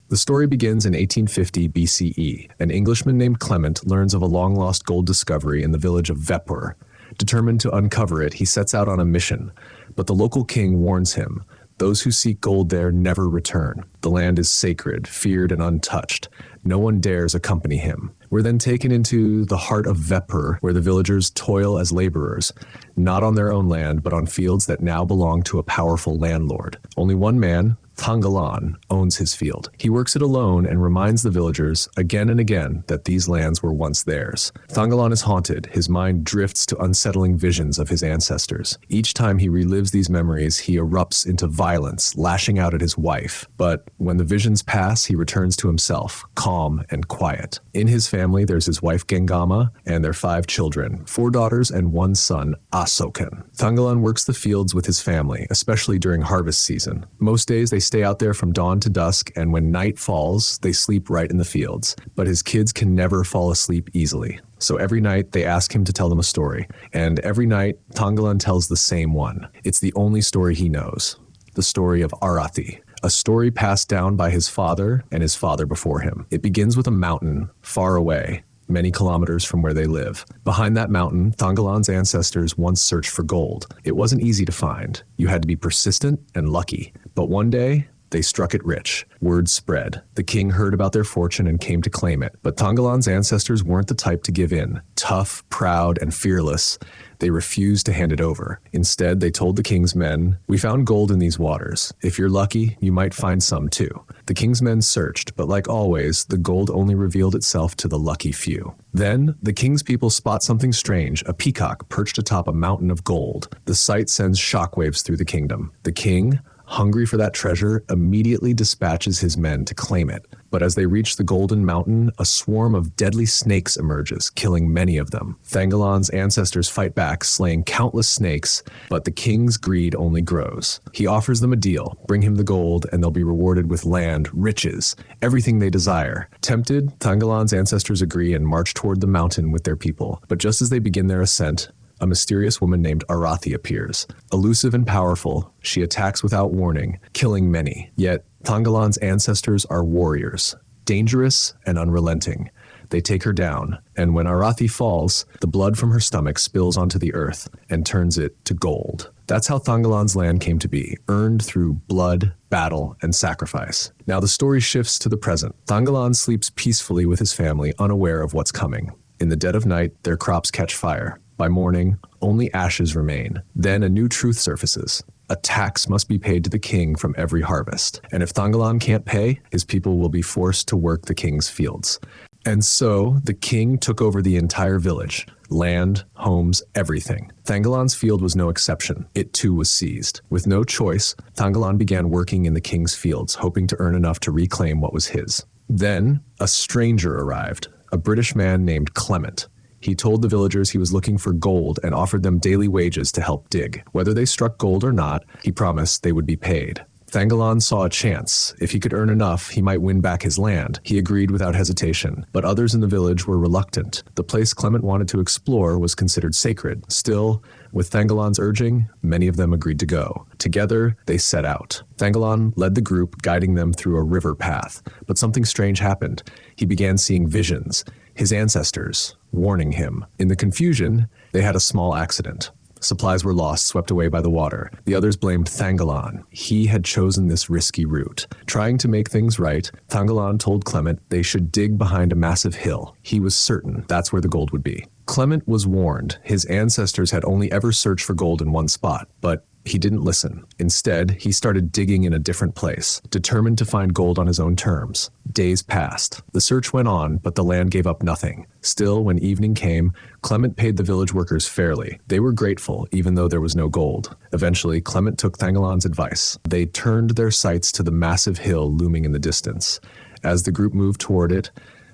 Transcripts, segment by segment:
The story begins in 1850 BCE. An Englishman named Clement learns of a long-lost gold discovery in the village of Vepur. Determined to uncover it, he sets out on a mission, but the local king warns him. Those who seek gold there never return. The land is sacred, feared, and untouched. No one dares accompany him. We're then taken into the heart of Vepur, where the villagers toil as laborers, not on their own land, but on fields that now belong to a powerful landlord. Only one man, Thanggalan, owns his field. He works it alone and reminds the villagers again and again that these lands were once theirs. Thanggalan is haunted. His mind drifts to unsettling visions of his ancestors. Each time he relives these memories, he erupts into violence, lashing out at his wife. But when the visions pass, he returns to himself, calm and quiet. In his family, there's his wife Gengama and their 5 children, 4 daughters and 1 son, Asokan. Thanggalan works the fields with his family, especially during harvest season. Most days they stay out there from dawn to dusk, and when night falls, they sleep right in the fields. But his kids can never fall asleep easily. So every night they ask him to tell them a story, and every night Thanggalan tells the same one. It's the only story he knows, the story of Arathi, a story passed down by his father and his father before him. It begins with a mountain far away, many kilometers from where they live. Behind that mountain, Thanggalan's ancestors once searched for gold. It wasn't easy to find. You had to be persistent and lucky. But one day, they struck it rich. Word spread. The king heard about their fortune and came to claim it. But Thanggalan's ancestors weren't the type to give in. Tough, proud, and fearless, they refused to hand it over. Instead, they told the king's men, "We found gold in these waters. If you're lucky, you might find some too." The king's men searched, but like always, the gold only revealed itself to the lucky few. Then, the king's people spot something strange, a peacock perched atop a mountain of gold. The sight sends shockwaves through the kingdom. The king, hungry for that treasure, immediately dispatches his men to claim it. But as they reach the golden mountain, a swarm of deadly snakes emerges, killing many of them. Thanggalan's ancestors fight back, slaying countless snakes, but the king's greed only grows. He offers them a deal. Bring him the gold, and they'll be rewarded with land, riches, everything they desire. Tempted, Thanggalan's ancestors agree and march toward the mountain with their people. But just as they begin their ascent, a mysterious woman named Arathi appears. Elusive and powerful, she attacks without warning, killing many. Yet, Thanggalan's ancestors are warriors, dangerous and unrelenting. They take her down, and when Arathi falls, the blood from her stomach spills onto the earth and turns it to gold. That's how Thanggalan's land came to be, earned through blood, battle, and sacrifice. Now the story shifts to the present. Thanggalan sleeps peacefully with his family, unaware of what's coming. In the dead of night, their crops catch fire. By morning, only ashes remain. Then a new truth surfaces. A tax must be paid to the king from every harvest. And if Thanggalan can't pay, his people will be forced to work the king's fields. And so, the king took over the entire village. Land, homes, everything. Thanggalan's field was no exception. It too was seized. With no choice, Thanggalan began working in the king's fields, hoping to earn enough to reclaim what was his. Then, a stranger arrived, a British man named Clement. He told the villagers he was looking for gold and offered them daily wages to help dig. Whether they struck gold or not, he promised they would be paid. Thanggalan saw a chance. If he could earn enough, he might win back his land. He agreed without hesitation, but others in the village were reluctant. The place Clement wanted to explore was considered sacred. Still, with Thanggalan's urging, many of them agreed to go. Together, they set out. Thanggalan led the group, guiding them through a river path. But something strange happened. He began seeing visions. His ancestors, warning him. In the confusion, they had a small accident. Supplies were lost, swept away by the water. The others blamed Thanggalan. He had chosen this risky route. Trying to make things right, Thanggalan told Clement they should dig behind a massive hill. He was certain that's where the gold would be. Clement was warned. His ancestors had only ever searched for gold in one spot, but he didn't listen. Instead, he started digging in a different place, determined to find gold on his own terms. Days passed. The search went on, but the land gave up nothing. Still, when evening came, Clement paid the village workers fairly. They were grateful, even though there was no gold. Eventually, Clement took Thanggalan's advice. They turned their sights to the massive hill looming in the distance. As the group moved toward it,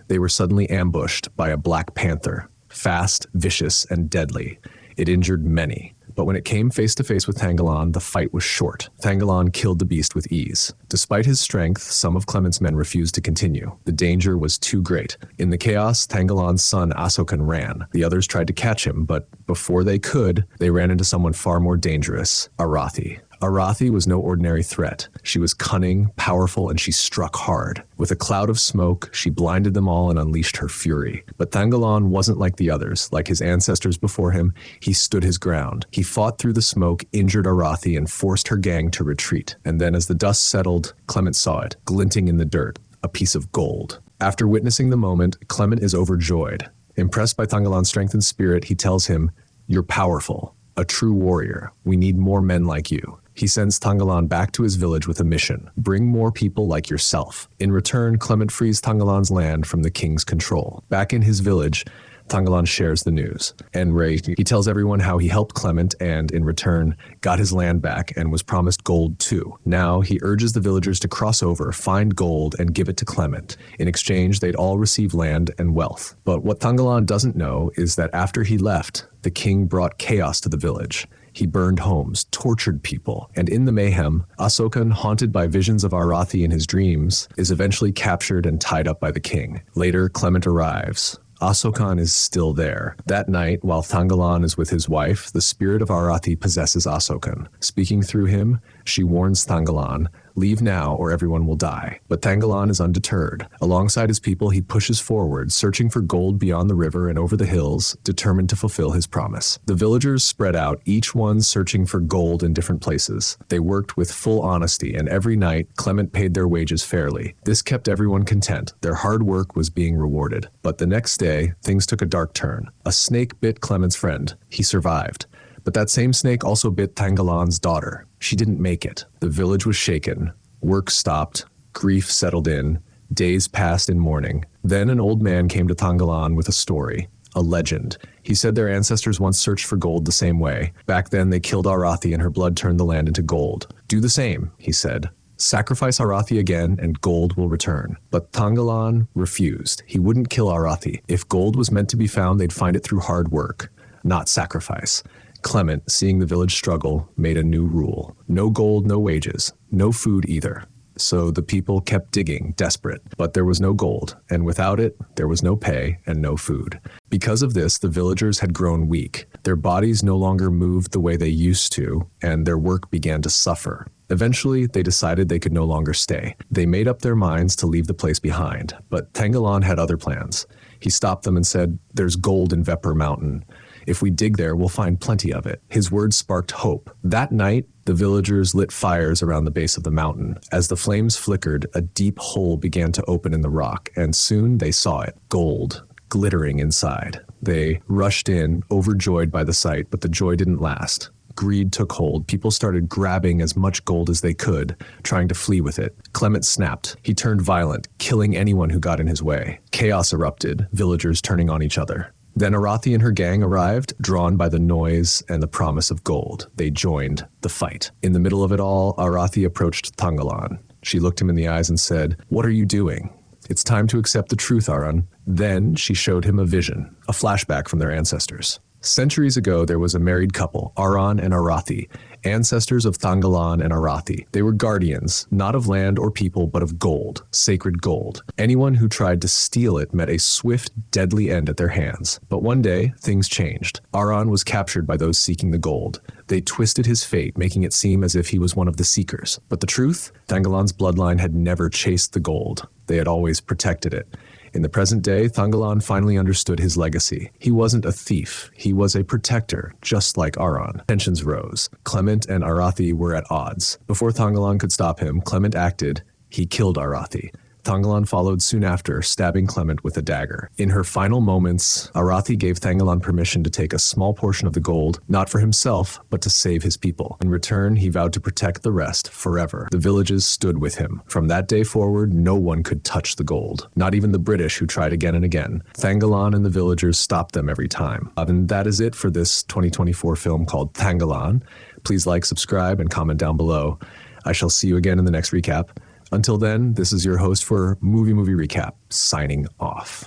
they were suddenly ambushed by a black panther. Fast, vicious, and deadly. It injured many. But when it came face to face with Thanggalan, the fight was short. Thanggalan killed the beast with ease. Despite his strength, some of Clement's men refused to continue. The danger was too great. In the chaos, Thanggalan's son Asokan ran. The others tried to catch him, but before they could, they ran into someone far more dangerous, Arathi. Arathi was no ordinary threat. She was cunning, powerful, and she struck hard. With a cloud of smoke, she blinded them all and unleashed her fury. But Thangalan wasn't like the others. Like his ancestors before him, he stood his ground. He fought through the smoke, injured Arathi, and forced her gang to retreat. And then as the dust settled, Clement saw it, glinting in the dirt, a piece of gold. After witnessing the moment, Clement is overjoyed. Impressed by Thangalan's strength and spirit, he tells him, "You're powerful, a true warrior. We need more men like you." He sends Thangalan back to his village with a mission: bring more people like yourself. In return, Clement frees Thangalan's land from the king's control. Back in his village, Thangalan shares the news. And he tells everyone how he helped Clement and, in return, got his land back and was promised gold too. Now, he urges the villagers to cross over, find gold, and give it to Clement. In exchange, they'd all receive land and wealth. But what Thangalan doesn't know is that after he left, the king brought chaos to the village. He burned homes, tortured people, and in the mayhem, Asokan, haunted by visions of Arathi in his dreams, is eventually captured and tied up by the king. Later, Clement arrives. Asokan is still there. That night, while Thangalan is with his wife, the spirit of Arathi possesses Asokan. Speaking through him, she warns Thangalan, "Leave now or everyone will die." But Thangalan is undeterred. Alongside his people, he pushes forward, searching for gold beyond the river and over the hills, determined to fulfill his promise. The villagers spread out, each one searching for gold in different places. They worked with full honesty, and every night, Clement paid their wages fairly. This kept everyone content. Their hard work was being rewarded. But the next day, things took a dark turn. A snake bit Clement's friend. He survived. But that same snake also bit Thangalan's daughter. She didn't make it. The village was shaken. Work stopped. Grief settled in. Days passed in mourning. Then an old man came to Thangalan with a story, a legend. He said their ancestors once searched for gold the same way. Back then they killed Arathi and her blood turned the land into gold. Do the same, he said. Sacrifice Arathi again and gold will return. But Thangalan refused. He wouldn't kill Arathi. If gold was meant to be found, they'd find it through hard work, not sacrifice. Clement, seeing the village struggle, made a new rule. No gold, no wages. No food either. So the people kept digging, desperate. But there was no gold, and without it, there was no pay and no food. Because of this, the villagers had grown weak. Their bodies no longer moved the way they used to, and their work began to suffer. Eventually, they decided they could no longer stay. They made up their minds to leave the place behind, but Thangalan had other plans. He stopped them and said, "There's gold in Vepur Mountain. If we dig there, we'll find plenty of it." His words sparked hope. That night, the villagers lit fires around the base of the mountain. As the flames flickered, a deep hole began to open in the rock, and soon they saw it, gold, glittering inside. They rushed in, overjoyed by the sight, but the joy didn't last. Greed took hold. People started grabbing as much gold as they could, trying to flee with it. Clement snapped. He turned violent, killing anyone who got in his way. Chaos erupted, villagers turning on each other. Then Arathi and her gang arrived, drawn by the noise and the promise of gold. They joined the fight. In the middle of it all, Arathi approached Thangalan. She looked him in the eyes and said, "What are you doing? It's time to accept the truth, Aran." Then she showed him a vision, a flashback from their ancestors. Centuries ago, there was a married couple, Aran and Arathi, ancestors of Thangalan and Arathi. They were guardians, not of land or people, but of gold, sacred gold. Anyone who tried to steal it met a swift, deadly end at their hands. But one day, things changed. Aran was captured by those seeking the gold. They twisted his fate, making it seem as if he was one of the seekers. But the truth? Thangalan's bloodline had never chased the gold. They had always protected it. In the present day, Thangalan finally understood his legacy. He wasn't a thief. He was a protector, just like Aran. Tensions rose. Clement and Arathi were at odds. Before Thangalan could stop him, Clement acted. He killed Arathi. Thangalan followed soon after, stabbing Clement with a dagger. In her final moments, Arathi gave Thangalan permission to take a small portion of the gold, not for himself, but to save his people. In return, he vowed to protect the rest forever. The villages stood with him. From that day forward, no one could touch the gold. Not even the British, who tried again and again. Thangalan and the villagers stopped them every time. And that is it for this 2024 film called Thangalan. Please like, subscribe, and comment down below. I shall see you again in the next recap. Until then, this is your host for Movie Movie Recap, signing off.